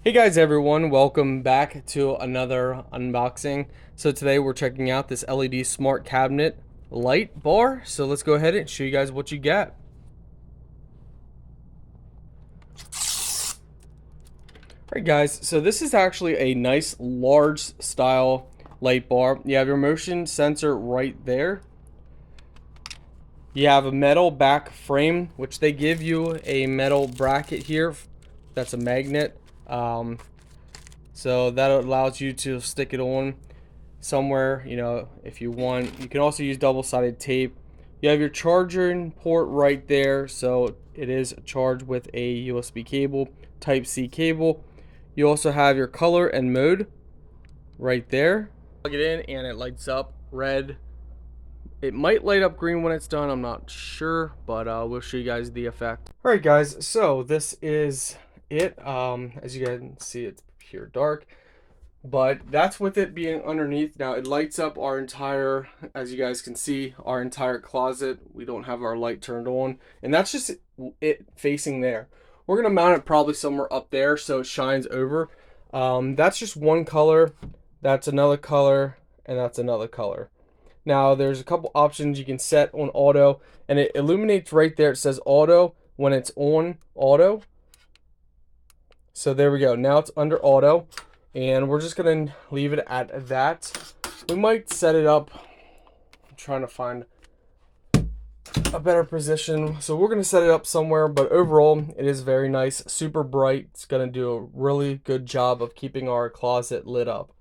Hey guys everyone, welcome back to another unboxing. So today we're checking out this LED smart cabinet light bar. So let's go ahead and show you guys what you get. Alright guys, so this is actually a nice large style light bar. You have your motion sensor right there. You have a metal back frame, which they give you a metal bracket here. That's a magnet. So that allows you to stick it on somewhere, if you want. You can also use double-sided tape. You have your charging port right there, so it is charged with a USB cable, Type-C cable. You also have your color and mode right there. Plug it in and it lights up red. It might light up green when it's done, I'm not sure, but we'll show you guys the effect. Alright guys, so this is it. As you guys can see, it's pure dark. But that's with it being underneath. Now it lights up our entire, as you guys can see, our entire closet. We don't have our light turned on. And that's just it facing there. We're going to mount it probably somewhere up there so it shines over. That's just one color. That's another color. And that's another color. Now there's a couple options you can set on auto. And it illuminates right there. It says auto when it's on auto. So there we go. Now it's under auto. And we're just going to leave it at that. We might set it up. I'm trying to find a better position. So we're going to set it up somewhere. But overall, it is very nice. Super bright. It's going to do a really good job of keeping our closet lit up.